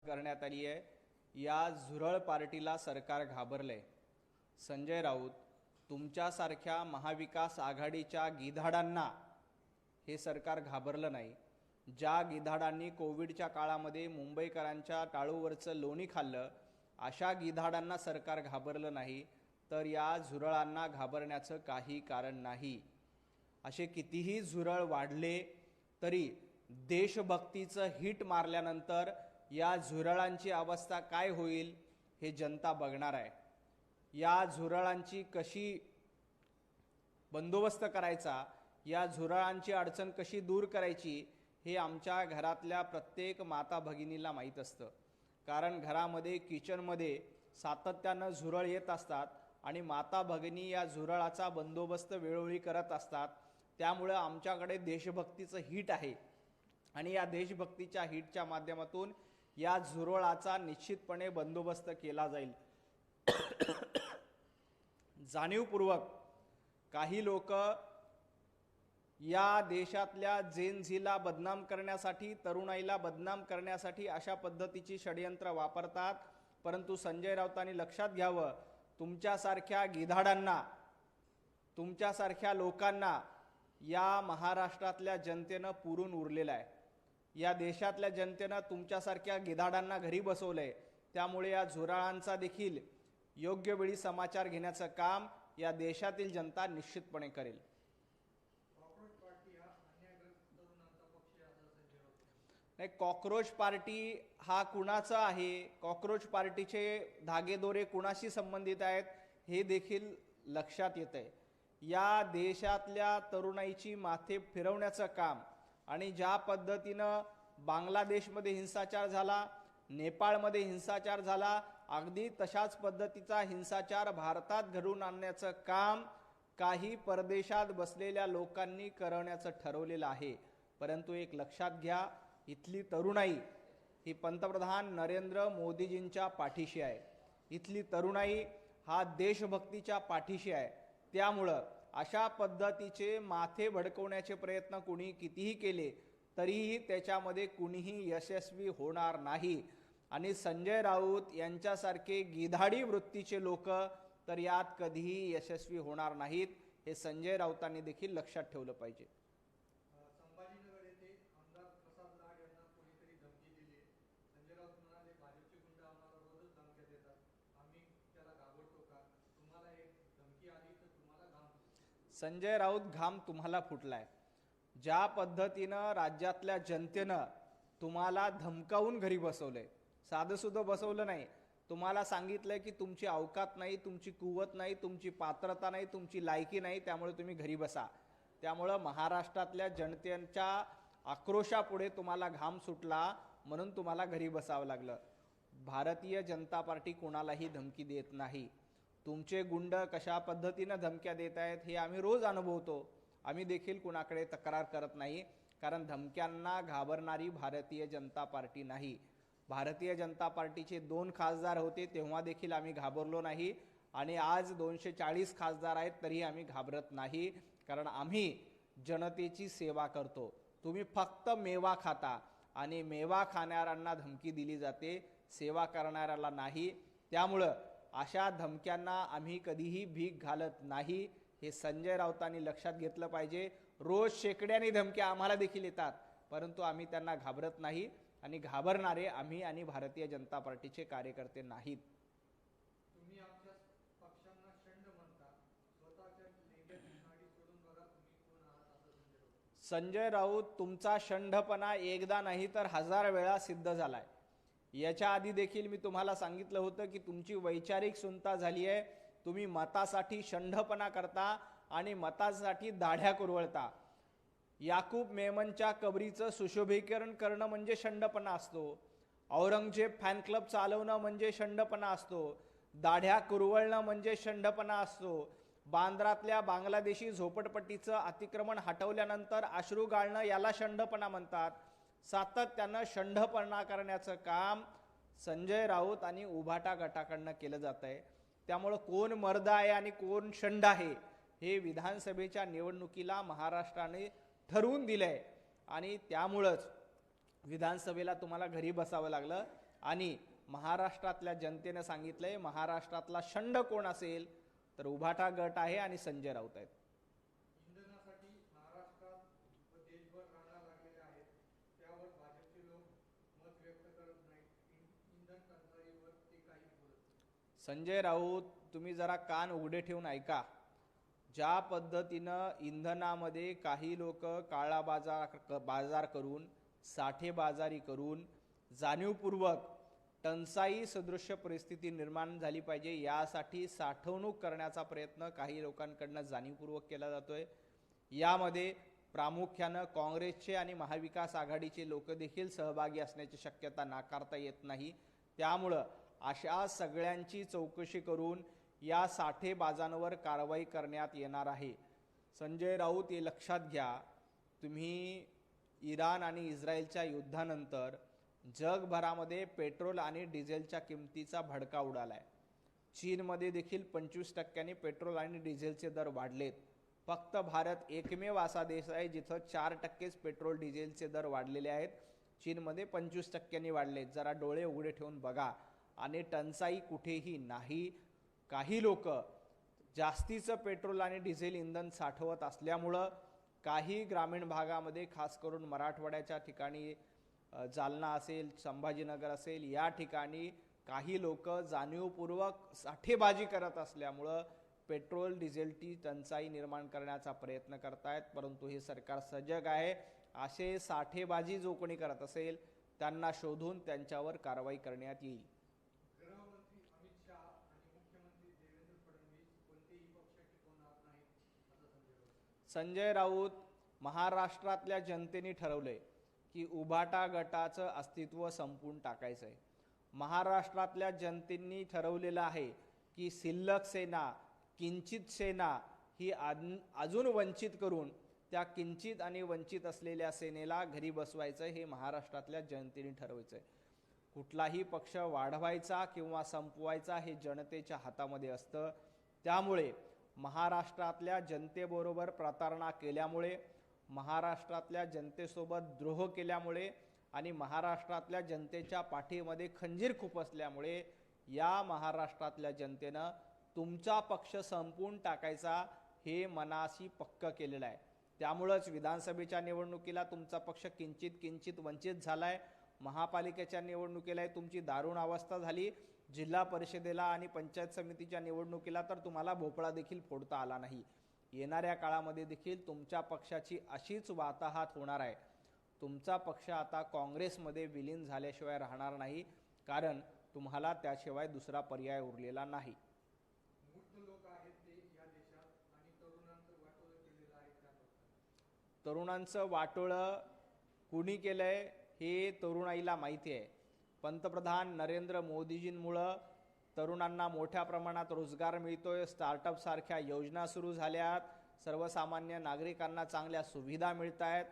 करण्यात आली आहे। या झुरळ पार्टीला सरकार घाबरले। संजय राऊत, तुमच्यासारख्या महाविकास आघाडीच्या गिधाडांना हे सरकार घाबरलं नाही। ज्या गिधाडांनी कोविडच्या काळामध्ये मुंबईकरांच्या टाळूवरचं लोणी खाल्लं, अशा गिधाडांना सरकार घाबरलं नाही, तर या झुरळांना घाबरण्याचं काही कारण नाही। असे कितीही झुरळ वाढले तरी देशभक्तीचं हिट मारल्यानंतर या झुरळांची अवस्था काय होईल हे जनता बघणार आहे। या झुरळांची कशी बंदोबस्त करायचा, या झुरळांची अडचण कशी दूर करायची हे आमच्या घरातल्या प्रत्येक माता भगिनीला माहीत असतं। कारण घरामध्ये किचनमध्ये सातत्यानं झुरळ येत असतात आणि माता भगिनी या झुरळाचा बंदोबस्त वेळोवेळी करत असतात। त्यामुळे आमच्याकडे देशभक्तीचं हिट आहे आणि या देशभक्तीच्या हिटच्या माध्यमातून या झुरळाचा निश्चितपणे बंदोबस्त केला जाईल। जाणीवपूर्वक काही लोक या देशातल्या जेनझीला बदनाम करण्यासाठी, तरुणाईला बदनाम करण्यासाठी अशा पद्धतीची षडयंत्र वापरतात। परंतु संजय राऊतांनी लक्षात घ्यावं, तुमच्यासारख्या गिधाडांना, तुमच्यासारख्या लोकांना या महाराष्ट्रातल्या जनतेनं पुरून उरलेलं आहे। या देशातल्या जनतेनं तुमच्यासारख्या गिधाडांना घरी बसवलंय। त्यामुळे या झुरळांचा देखील योग्य वेळी समाचार घेण्याचं काम या देशातील जनता निश्चितपणे करेल। नाही, कॉकरोच पार्टी हा कुणाचा आहे, कॉकरोच पार्टीचे धागेदोरे कुणाशी संबंधित आहेत हे देखील लक्षात येतंय। या देशातल्या तरुणाईची माथे फिरवण्याचं काम आणि ज्या पद्धतीनं बांगलादेशमध्ये हिंसाचार झाला, नेपाळमध्ये हिंसाचार झाला, अगदी तशाच पद्धतीचा हिंसाचार भारतात घडवून आणण्याचं काम काही परदेशात बसलेल्या लोकांनी करण्याचं ठरवलेलं आहे। परंतु एक लक्षात घ्या, इथली तरुणाई ही पंतप्रधान नरेंद्र मोदीजींच्या पाठीशी आहे। इथली तरुणाई हा देशभक्तीच्या पाठीशी आहे। त्यामुळं अशा पद्धतीचे माथे भडकवण्याचे प्रयत्न कुणी कितीही केले तरीही त्याच्यामध्ये कुणीही यशस्वी होणार नाही। आणि संजय राऊत यांच्यासारखे गिधाडी वृत्तीचे लोक तर यात कधीही यशस्वी होणार नाहीत, हे संजय राऊतांनी देखील लक्षात ठेवलं पाहिजे। संभाजीनगर येथे आमदार प्रसाद लाड यांना कोणीतरी धमकी दिली। संजय राऊत म्हणाले, भाजपचे गुंड आम्हाला रोजच धमक्या देतात, आम्ही त्याला घाबरतो का? तुम्हाला एक धमकी आली तर तुम्हाला घाम फुटला। संजय राऊत, घाम तुम्हाला फुटलाय। ज्या पद्धतीनं राज्यातल्या जनतेनं तुम्हाला धमकावून घरी बसवलंय, साधं सुद्धा बसवलं नाही, तुम्हाला सांगितलंय की तुमची अवकात नाही, तुमची कुवत नाही, तुमची पात्रता नाही, तुमची लायकी नाही, त्यामुळे तुम्ही घरी बसा। त्यामुळं महाराष्ट्रातल्या जनतेच्या आक्रोशापुढे तुम्हाला घाम सुटला म्हणून तुम्हाला घरी बसावं लागलं। भारतीय जनता पार्टी कोणालाही धमकी देत नाही। तुमचे गुंड कशा पद्धतीनं धमक्या देत आहेत हे आम्ही रोज अनुभवतो। आम्ही देखील कुणाकडे तक्रार करत नाही, कारण धमक्यांना घाबरणारी भारतीय जनता पार्टी नाही। भारतीय जनता पार्टीचे 2 खासदार होते तेव्हा देखील आम्ही घाबरलो नाही आणि आज 240 खासदार आहेत तरी आम्ही घाबरत नाही, कारण आम्ही जनतेची सेवा करतो। तुम्ही फक्त मेवा खाता आणि मेवा खाणाऱ्यांना धमकी दिली जाते, सेवा करणाऱ्याला नाही। त्यामुळं अशा धमक्यांना आम्ही कधीही भीक घालत नाही, हे संजय राऊतांनी लक्षात घेतलं पाहिजे। रोज शेकड्याने धमक्या आम्हाला देखील येतात, परंतु आम्ही त्यांना घाबरत नाही आणि घाबरणारे आम्ही आणि भारतीय जनता पार्टीचे कार्यकर्ते नाहीत। तुम्ही आमच्या पक्षांना शंड म्हणता, स्वतःच्या लेंग्याची नाडी सोडून बघा तुम्ही कोण आहात, असं संजय राऊत। संजय राऊत, तुमचा शंढपणा एकदा नाही तर 1000 वेळा सिद्ध झालाय। याच्या आधी देखील मी तुम्हाला सांगितलं होतं की तुमची वैचारिक सुंता झाली आहे। तुम्ही मतासाठी शंढपणा करता आणि मतासाठी दाढ्या कुरवळता। याकूब मेमनच्या कबरीचं सुशोभीकरण करणं म्हणजे शंढपणा असतो। औरंगजेब फॅन क्लब चालवणं म्हणजे शंढपणा असतो। दाढ्या कुरवळणं म्हणजे शंढपणा असतो। बांद्रातल्या बांगलादेशी झोपडपट्टीचं अतिक्रमण हटवल्यानंतर अश्रू गाळणं याला शंढपणा म्हणतात। सातत्यानं शंढपणा करण्याचं काम संजय राऊत आणि उभाटा गटाकडनं केलं जात आहे। त्यामुळं कोण मर्द आहे आणि कोण शंड आहे हे विधानसभेच्या निवडणुकीला महाराष्ट्राने ठरवून दिलंय आणि त्यामुळंच विधानसभेला तुम्हाला घरी बसावं लागलं आणि महाराष्ट्रातल्या जनतेनं सांगितलंय महाराष्ट्रातला षंड कोण असेल तर उभाटा गट आहे आणि संजय राऊत आहेत. इंधनासाठी महाराष्ट्रात व देशभर रांगा लागलेल्या आहेत, त्यावर भाजपचे लोक मत व्यक्त करत नाहीत. इंधन टंचाईवर ते काही बोलत नाही. संजय राऊत, तुम्ही जरा कान उघडे ठेवून ऐका. ज्या पद्धतीनं इंधनामध्ये काही लोक काळा बाजार करून साठेबाजारी करून जाणीवपूर्वक टंचाई सदृश्य परिस्थिती निर्माण झाली पाहिजे यासाठी साठवणूक करण्याचा प्रयत्न काही लोकांकडनं जाणीवपूर्वक केला जातोय. यामध्ये प्रामुख्यानं काँग्रेसचे आणि महाविकास आघाडीचे लोक देखील सहभागी असण्याची शक्यता नाकारता येत नाही. त्यामुळं अशा सगळ्यांची चौकशी करून या साठेबाजांवर कारवाई करण्यात येणार आहे. संजय राऊत हे लक्षात घ्या, तुम्ही इराण आणि इस्रायलच्या युद्धानंतर जगभरामध्ये पेट्रोल आणि डिझेलच्या किमतीचा भडका उडालाय. चीनमध्ये देखील 25% पेट्रोल आणि डिझेलचे दर वाढलेत. फक्त भारत एकमेव असा देश आहे जिथं 4%च पेट्रोल डिझेलचे दर वाढलेले आहेत. चीनमध्ये 25% वाढलेत. जरा डोळे उघडे ठेवून बघा. आणि टंचाई कुठेही नाही. काही लोक जास्तीचं पेट्रोल आणि डिझेल इंधन साठवत असल्यामुळं काही ग्रामीण भागामध्ये खास करून मराठवाड्याच्या ठिकाणी जालना असेल, संभाजीनगर असेल, या ठिकाणी काही लोक जाणीवपूर्वक साठेबाजी करत असल्यामुळं पेट्रोल डिझेलची टंचाई निर्माण करण्याचा प्रयत्न करतायत. परंतु हे सरकार सजग आहे. असे साठेबाजी जो कोणी करत असेल त्यांना शोधून त्यांच्यावर कारवाई करण्यात येईल. गृहमंत्री अमित शहा आणि मुख्यमंत्री देवेंद्र फडणवीस कोणतेही पक्ष टिकवणार नाहीत असं संजय राऊत. संजय राऊत, महाराष्ट्रातल्या जनतेने ठरवलंय की उभाटा गटाचं अस्तित्व संपवून टाकायचं आहे. महाराष्ट्रातल्या जनतेने ठरवलेलं आहे की शिल्लक सेना, किंचित सेना ही अजून वंचित करून त्या किंचित आणि वंचित असलेल्या सेनेला घरी बसवायचं हे महाराष्ट्रातल्या जनतेने ठरवायचं आहे. कुठलाही पक्ष वाढवायचा किंवा संपवायचा हे जनतेच्या हातामध्ये असतं. त्यामुळे महाराष्ट्रातल्या जनतेबरोबर प्रतारणा केल्यामुळे, महाराष्ट्रातल्या जनतेसोबत द्रोह केल्यामुळे आणि महाराष्ट्रातल्या जनतेच्या पाठीमध्ये खंजीर खुपसल्यामुळे या महाराष्ट्रातल्या जनतेनं तुमचा पक्ष संपवून टाकायचा हे मनाशी पक्क केलेलं आहे. त्यामुळंच विधानसभेच्या निवडणुकीला तुमचा पक्ष किंचित वंचित झालाय. महापालिकेच्या निवडणुकीला तुमची दारुण अवस्था झाली. जिल्हा परिषदेला आणि पंचायत समितीच्या निवडणुकीला तर तुम्हाला भोपळा देखील फोडता आला नाही. येणाऱ्या काळामध्ये देखील तुमच्या पक्षाची अशीच वाताहात होणार आहे. तुमचा पक्ष आता काँग्रेसमध्ये विलीन झाल्याशिवाय राहणार नाही, कारण तुम्हाला त्याशिवाय दुसरा पर्याय उरलेला नाही. मूर्ख लोक आहेत ते या देशात आणि तरुणांचं वाटोळं केलेलं आहे त्या लोकांनी. तरुणांचं वाटोळं कुणी केलंय हे तरुणाईला माहिती आहे. पंतप्रधान नरेंद्र मोदीजींमुळं तरुणांना मोठ्या प्रमाणात रोजगार मिळतोय. स्टार्टअप सारख्या योजना सुरू झाल्यात. सर्वसामान्य नागरिकांना चांगल्या सुविधा मिळत आहेत.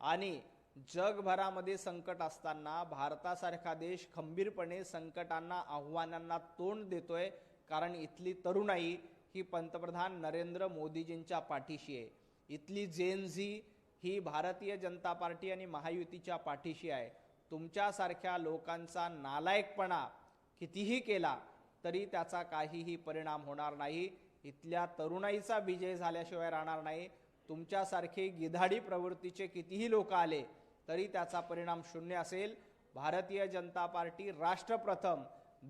आणि जगभरामध्ये संकट असताना भारतासारखा देश खंबीरपणे संकटांना, आव्हानांना तोंड देतोय, कारण इथली तरुणाई ही पंतप्रधान नरेंद्र मोदीजींच्या पाठीशी आहे. इथली जेन झी ही भारतीय जनता पार्टी आणि महायुतीच्या पाठीशी आहे. तुमच्यासारख्या लोकांचा नालायकपणा कितीही केला तरी त्याचा काहीही परिणाम होणार नाही. इथल्या तरुणाईचा विजय झाल्याशिवाय राहणार नाही. तुमच्यासारखे गिधाडी प्रवृत्तीचे कितीही लोक आले तरी त्याचा परिणाम शून्य असेल. भारतीय जनता पार्टी राष्ट्रप्रथम,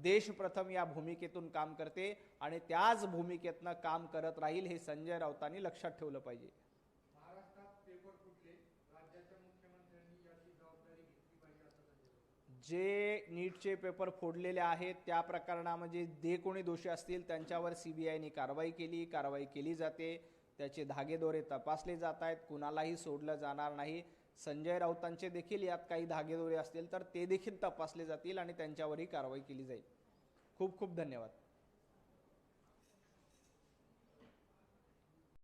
देशप्रथम या भूमिकेतून काम करते आणि त्याच भूमिकेतनं काम करत राहील हे संजय राऊतांनी लक्षात ठेवलं पाहिजे. महाराष्ट्रात पेपर फुटले, राज्याच्या मुख्यमंत्र्यांनी याची जबाबदारी घेतली पाहिजे असं संजय राऊत. जे नीटचे पेपर फोडलेले आहेत त्या प्रकरणामध्ये जे कोणी दोषी असतील त्यांच्यावर CBIने कारवाई केली जाते. त्याचे धागेदोरे तपासले जात आहेत. कुणालाही सोडलं जाणार नाही. संजय राऊतांचे देखील यात काही धागेदोरे असतील तर ते देखील तपासले जातील आणि त्यांच्यावरही कारवाई केली जाईल. खूप खूप धन्यवाद.